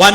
1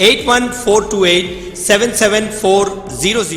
8142877400।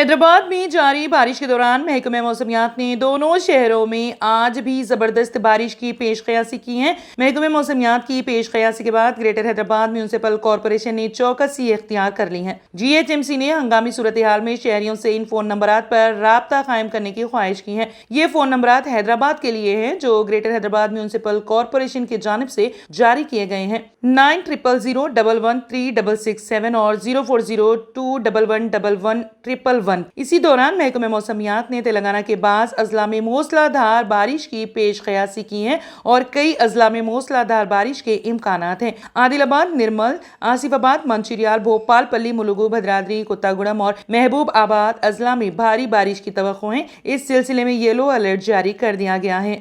حیدرآباد میں جاری بارش کے دوران محکمہ موسمیات نے دونوں شہروں میں آج بھی زبردست بارش کی پیش قیاسی کی ہے۔ محکمہ موسمیات کی پیش قیاسی کے بعد گریٹر حیدرآباد میونسپل کارپوریشن نے چوکسی اختیار کر لی ہے۔ جی ایچ ایم سی نے ہنگامی صورتحال میں شہریوں سے ان فون نمبرات پر رابطہ قائم کرنے کی خواہش کی ہے۔ یہ فون نمبرات حیدرآباد کے لیے ہیں جو گریٹر حیدرآباد میونسپل کارپوریشن کی جانب سے جاری کیے گئے ہیں۔ 9000011367 اور 0402111111۔ اسی دوران محکمہ موسمیات نے تلنگانہ کے بعض اضلاع میں موسلا دھار بارش کی پیش قیاسی کی ہے اور کئی اضلاع میں موسلا دھار بارش کے امکانات ہیں۔ عادل آباد، نرمل، آصف آباد، منچریال، بھوپال پلی، ملوگو، بھدرادری، کتاگوڑم اور محبوب آباد اضلاع میں بھاری بارش کی توقع ہے۔ اس سلسلے میں یلو الرٹ جاری کر دیا گیا ہے۔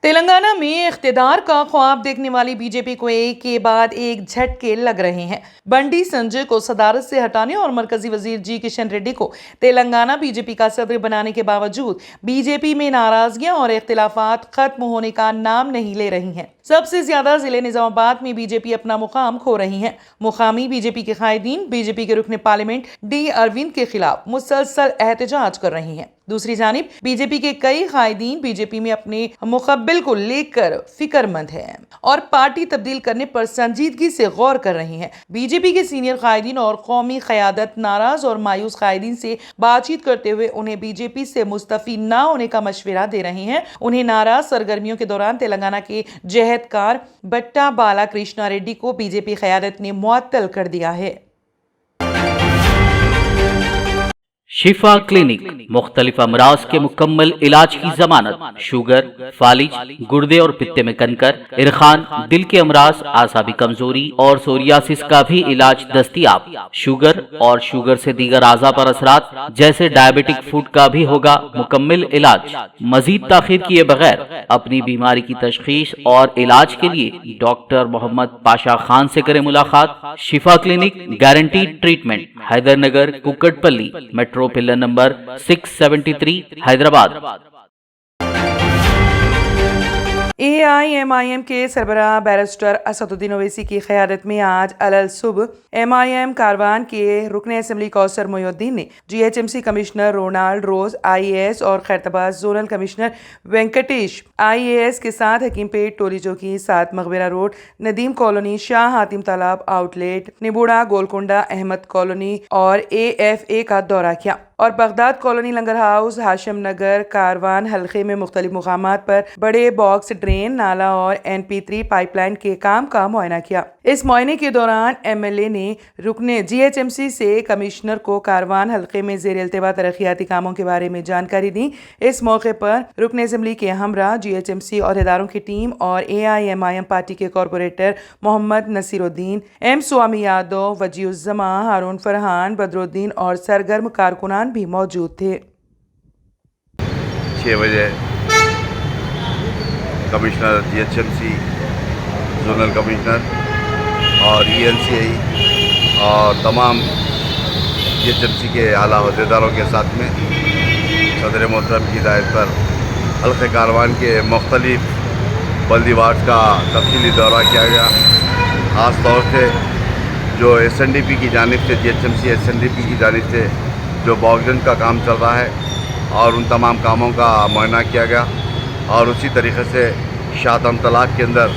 تلنگانہ میں اقتدار کا خواب دیکھنے والی بی جے پی کو ایک کے بعد ایک جھٹکے لگ رہے ہیں۔ بنڈی سنجے کو صدارت سے ہٹانے اور مرکزی وزیر جی کشن ریڈی کو تلنگانہ بی جے پی کا صدر بنانے کے باوجود بی جے پی میں ناراضگیاں اور اختلافات ختم ہونے کا نام نہیں لے رہی ہیں۔ سب سے زیادہ ضلع نظام آباد میں بی جے پی اپنا مقام کھو رہی ہے۔ مقامی بی جے پی کے قائدین بی جے پی کے رکن پارلیمنٹ ڈی اروند کے خلاف مسلسل احتجاج کر رہی ہیں۔ دوسری جانب بی جے پی کے کئی قائدین بی جے پی میں اپنے مقبل کو لے کر فکر مند ہیں اور پارٹی تبدیل کرنے پر سنجیدگی سے غور کر رہی ہیں۔ بی جے پی کے سینئر قائدین اور قومی قیادت ناراض اور مایوس قائدین سے بات چیت کرتے ہوئے انہیں بی جے پی سے مستعفی نہ ہونے کا مشورہ دے رہے ہیں۔ انہیں ناراض سرگرمیوں کے دوران تلنگانہ کے جہدکار بٹا بالا کرشنا ریڈی کو بی جے پی قیادت نے معطل کر دیا ہے۔ شفا کلینک مختلف امراض کے مکمل علاج کی ضمانت، شوگر، فالج، گردے اور پتے میں کنکر، ارخان، دل کے امراض، اعصابی کمزوری اور سوریاسس کا بھی علاج دستیاب۔ شوگر اور شوگر سے دیگر اعضاء پر اثرات جیسے ڈائبٹک فوڈ کا بھی ہوگا مکمل علاج۔ مزید تاخیر کیے بغیر اپنی بیماری کی تشخیص اور علاج کے لیے ڈاکٹر محمد پاشا خان سے کریں ملاقات۔ Shifa clinic guaranteed treatment, Hydernagar, Kukatpally, metro pillar number 673، Hyderabad. A I M I M کے سربراہ بیرسٹر اسد الدین اویسی کی قیادت میں آج الصبح ایم آئی ایم کاروان کے رکن اسمبلی کوثر محی الدین نے G H M C commissioner Ronald Rose I A S اور Khairatabad zonal commissioner Venkatesh I A S کے ساتھ Hakeempet, Tolichowki, 7 Maqbara road, Nadeem colony, Shah Hatim Talab outlet, نبوڑا، گولکنڈہ، احمد کالونی اور اے ایف اے کا دورہ کیا اور بغداد کالونی، لنگر ہاؤس، ہاشم نگر، کاروان حلقے میں مختلف مقامات پر بڑے باکس ڈرین، نالا اور این پی 3 پائپ لائن کے کام کا معائنہ کیا۔ اس معائنے کے دوران ایم ایل اے نے رکن جی ایچ ایم سی سے کمشنر کو کاروان حلقے میں زیر التوا ترقیاتی کاموں کے بارے میں جانکاری دی۔ اس موقع پر رکن اسمبلی کے ہمراہ جی ایچ ایم سی عہدیداروں کی ٹیم اور A I M I M party کے corporator Mohammed Naseeruddin, M Swamy Yadav, Wajihuzzaman, Haroon Farhan, Badruddin اور سرگرم کارکنان بھی موجود تھے۔ 6 بجے commissioner G H M C, zonal commissioner اور ای این سی آئی اور تمام جی ایچ ایم سی کے اعلیٰ عہدیداروں کے ساتھ میں صدر محترم کی ہدایت پر حلقہ کاروان کے مختلف بلدی وارڈ کا تفصیلی دورہ کیا گیا۔ خاص طور سے جو ایس این ڈی پی کی جانب سے، G H M C S N D P کی جانب سے جو باکسن کا کام چل رہا ہے اور ان تمام کاموں کا معائنہ کیا گیا، اور اسی طریقے سے شاہتم طلاق کے اندر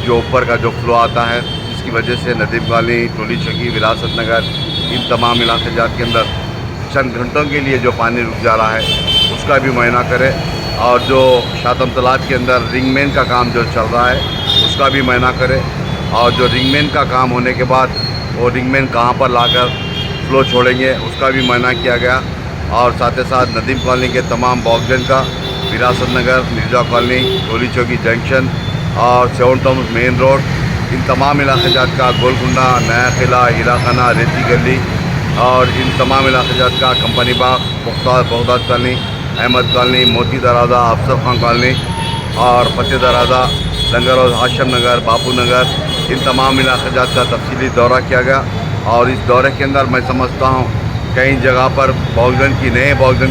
جو اوپر کا جو فلو آتا ہے جس کی وجہ سے ندیم کالونی، ٹولی چوکی، وراثت نگر، ان تمام علاقے جات کے اندر چند گھنٹوں کے لیے جو پانی رک جا رہا ہے اس کا بھی معائنہ کرے، اور جو شاہتم طلاق کے اندر رنگ مین کا کام جو چل رہا ہے اس کا بھی معائنہ کرے، اور جو رنگ مین کا کام ہونے کے بعد وہ رنگ مین کہاں پر لا کر فلو چھوڑیں گے اس کا بھی معائنہ کیا گیا، اور ساتھ ہی ساتھ ندیم کالونی کے تمام باکسن کا، وراثت نگر، مرزا کالونی، ٹولی چوکی جنکشن اور 7 ٹاؤن مین روڈ، ان تمام علاقے جات کا، گولکنڈہ، نیا قلعہ، ہیرا خانہ، ریتی گلی اور ان تمام علاقے جات کا، کمپنی باغ، بغداد کالونی، احمد کالونی، موتی دروازہ، افسر خان کالونی اور فتح دروازہ، لنگر ہاؤس، ہاشم نگر، باپو نگر، ان تمام علاقے جات کا تفصیلی دورہ کیا گیا، اور اس دورے کے اندر میں سمجھتا ہوں کئی جگہ پر باکسن کی نئے باکسن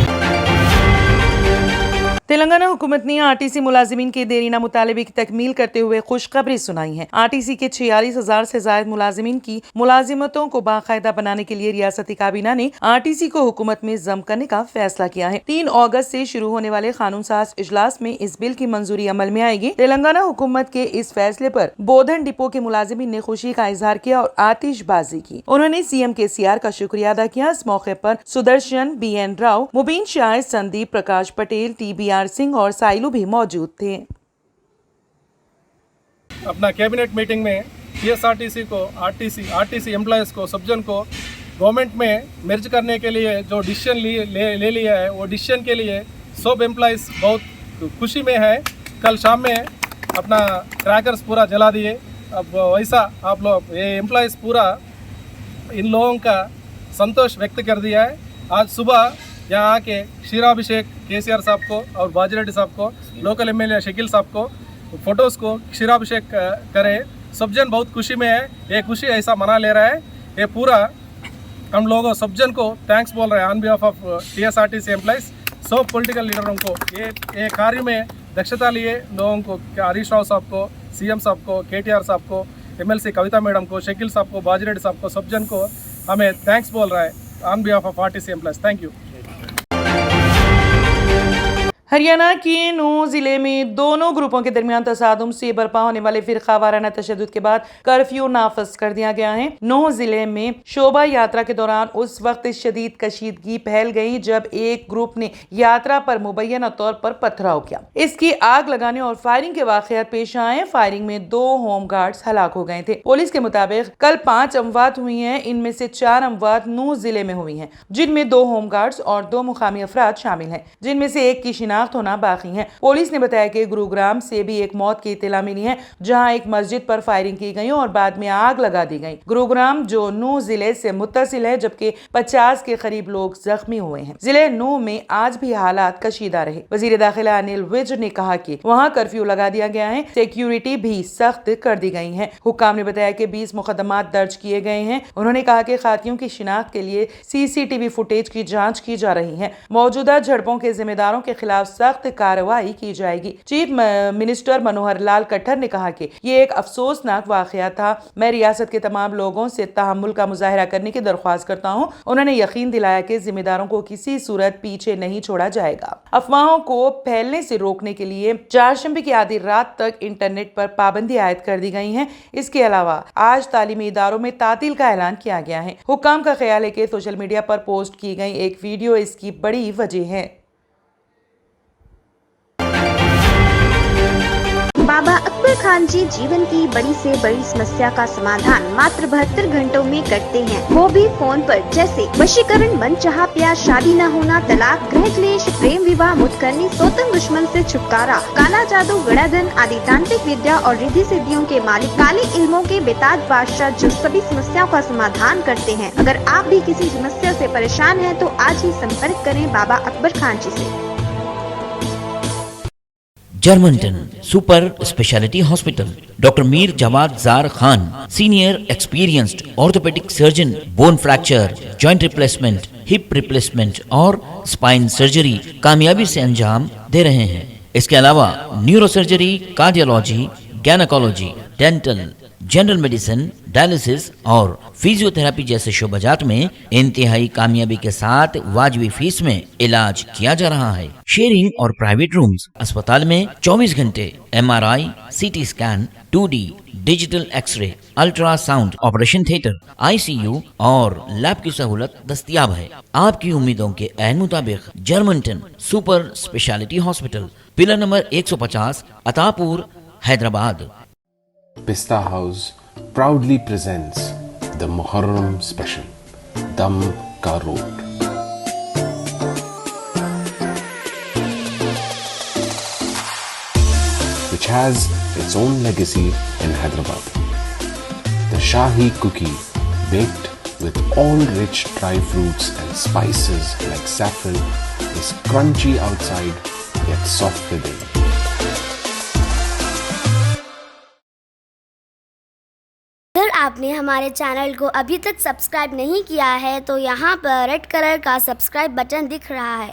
تلنگانہ حکومت نے آرٹیسی ملازمین کے دیرینہ مطالبے کی تکمیل کرتے ہوئے خوشخبری سنائی ہے۔ آرٹیسی کے 46,000 سے زائد ملازمین کی ملازمتوں کو باقاعدہ بنانے کے لیے ریاستی کابینہ نے آرٹیسی کو حکومت میں ضم کرنے کا فیصلہ کیا ہے۔ 3 اگست سے شروع ہونے والے قانون ساز اجلاس میں اس بل کی منظوری عمل میں آئے گی۔ تلنگانہ حکومت کے اس فیصلے پر بودھن ڈپو کے ملازمین نے خوشی کا اظہار کیا اور آتش بازی کی۔ انہوں نے سی ایم KCR کا شکریہ ادا کیا۔ اس موقع پر سدرشن BN راؤ، مبین شاہ، سندیپ پرکاش پٹیل، TBR سنگھ اور سائلو بھی موجود تھے۔ اپنا کیبنٹ میٹنگ میں TSRTC کو آرٹیسی امپلائیز کو سبجن کو گورنمنٹ میں مرج کرنے کے لیے جو ڈیسیشن لے لیا ہے، وہ ڈیسیشن کے لیے سب امپلائیز بہت خوشی میں ہے۔ کل شام میں اپنا کریکرز پورا جلا دیے۔ اب ویسا آپ لوگ یہ امپلائیز پورا ان لوگوں کا سنتوش ویکت کر دیا ہے۔ آج صبح یہاں آ کے شیرابھیشیک KCR صاحب کو اور باجی صاحب کو، لوکل MLA شکیل صاحب کو فوٹوز کو شیرابھیشیک کرے۔ سب جن بہت خوشی میں ہے۔ یہ خوشی ایسا منا لے رہا ہے۔ یہ پورا ہم لوگوں سب جن کو تھینکس بول رہے ہیں on behalf of TSRTC employees. سب پولیٹیکل لیڈروں کو یہ کاریہ میں دکشتا لیے لوگوں کو، ہریش راؤ صاحب کو، CM صاحب کو، KTR صاحب کو، MLC کویتا میڈم کو، شکیل صاحب کو، باجی ریڈی صاحب کو، سب جن کو ہمیں تھینکس بول رہا ہے on behalf of RTC employees. Thank you. Haryana کے 9 ضلع میں دونوں گروپوں کے درمیان تصادم سے برپا ہونے والے فرقہ وارانہ تشدد کے بعد کرفیو نافذ کر دیا گیا ہے۔ 9 ضلع میں شوبھا یاترا کے دوران اس وقت شدید کشیدگی پھیل گئی جب ایک گروپ نے یاترا پر مبینہ طور پر پتھراؤ کیا۔ اس کی آگ لگانے اور فائرنگ کے واقعات پیش آئے۔ فائرنگ میں 2 ہوم گارڈز ہلاک ہو گئے تھے۔ پولیس کے مطابق کل 5 اموات ہوئی ہیں۔ ان میں سے 4 اموات 9 ضلع میں ہوئی ہیں، جن میں 2 ہوم گارڈز اور 2 مقامی افراد شامل ہیں، جن میں سے ایک کی شناخت ہونا باقی ہے۔ پولیس نے بتایا کہ گروگرام سے بھی ایک موت کی اطلاع ملی ہے، جہاں ایک مسجد پر فائرنگ کی گئی اور بعد میں آگ لگا دی گئی۔ گروگرام جو 9 ضلع سے متصل ہے، جبکہ 50 کے قریب لوگ زخمی ہوئے ہیں۔ ضلع 9 میں آج بھی حالات کشیدہ رہے۔ وزیر داخلہ انل وج نے کہا کہ وہاں کرفیو لگا دیا گیا ہے، سیکیورٹی بھی سخت کر دی گئی ہے۔ حکام نے بتایا کہ 20 مقدمات درج کیے گئے ہیں۔ انہوں نے کہا کہ قاتلوں کی شناخت کے لیے CCTV فوٹیج کی جانچ کی جا رہی ہے۔ موجودہ جھڑپوں کے ذمہ داروں کے خلاف سخت کارروائی کی جائے گی۔ چیف منسٹر منوہر لال کھٹر نے کہا کہ یہ ایک افسوسناک واقعہ تھا۔ میں ریاست کے تمام لوگوں سے تحمل کا مظاہرہ کرنے کی درخواست کرتا ہوں۔ انہوں نے یقین دلایا کہ ذمہ داروں کو کسی صورت پیچھے نہیں چھوڑا جائے گا۔ افواہوں کو پھیلنے سے روکنے کے لیے چہارشنبے کی آدھی رات تک انٹرنیٹ پر پابندی عائد کر دی گئی ہے۔ اس کے علاوہ آج تعلیمی اداروں میں تعطیل کا اعلان کیا گیا ہے۔ حکام کا خیال ہے کہ سوشل میڈیا پر پوسٹ کی گئی ایک ویڈیو اس کی بڑی وجہ ہے۔ بابا اکبر خان جی جیون کی بڑی سے بڑی سمسیا کا سمادھان ماتر 72 گھنٹوں میں کرتے ہیں، وہ بھی فون پر، جیسے وشیکرن، من چاہا پیار، شادی نہ ہونا، طلاق، گرہ کلیش، پریم وواہ، متکرنی، سوتن دشمن سے چھٹکارا، کالا جادو، گڑا دھن آدی تانترک ودیا اور ردھی سدھیوں کے مالک، کالے علموں کے بےتاج بادشاہ جو سبھی سمسیاؤں کا سمادھان کرتے ہیں۔ اگر آپ بھی کسی سمسیا سے پریشان ہیں تو آج ہی سمپرک کریں بابا اکبر خان جی سے۔ Germanten super speciality hospital, doctor Mir Jawad Zar Khan, senior experienced orthopaedic surgeon, bone fracture, joint replacement, hip replacement اور اسپائن سرجری کامیابی سے انجام دے رہے ہیں۔ اس کے علاوہ neuro surgery, cardiology, gynaecology, dental, general medicine, dialysis اور فزیو تھراپی جیسے شعبات میں انتہائی کامیابی کے ساتھ واجبی فیس میں علاج کیا جا رہا ہے۔ شیئرنگ اور پرائیویٹ رومز، اسپتال میں 24 گھنٹے MRI، CT scan, 2D digital X ray, ultra sound, operation theatre, ICU اور لیب کی سہولت دستیاب ہے۔ آپ کی امیدوں کے عین مطابق Germanten super speciality hospital, pillar number 150، Attapur, Hyderabad. Pista House proudly presents the Muharram Special, Dam Ka Road. Which has its own legacy in Hyderabad. The Shahi cookie, baked with all rich dry fruits and spices like saffron, is crunchy outside yet soft within. اگر آپ نے ہمارے channel کو ابھی تک subscribe نہیں کیا ہے تو یہاں پر ریڈ کلر کا سبسکرائب بٹن دکھ رہا ہے،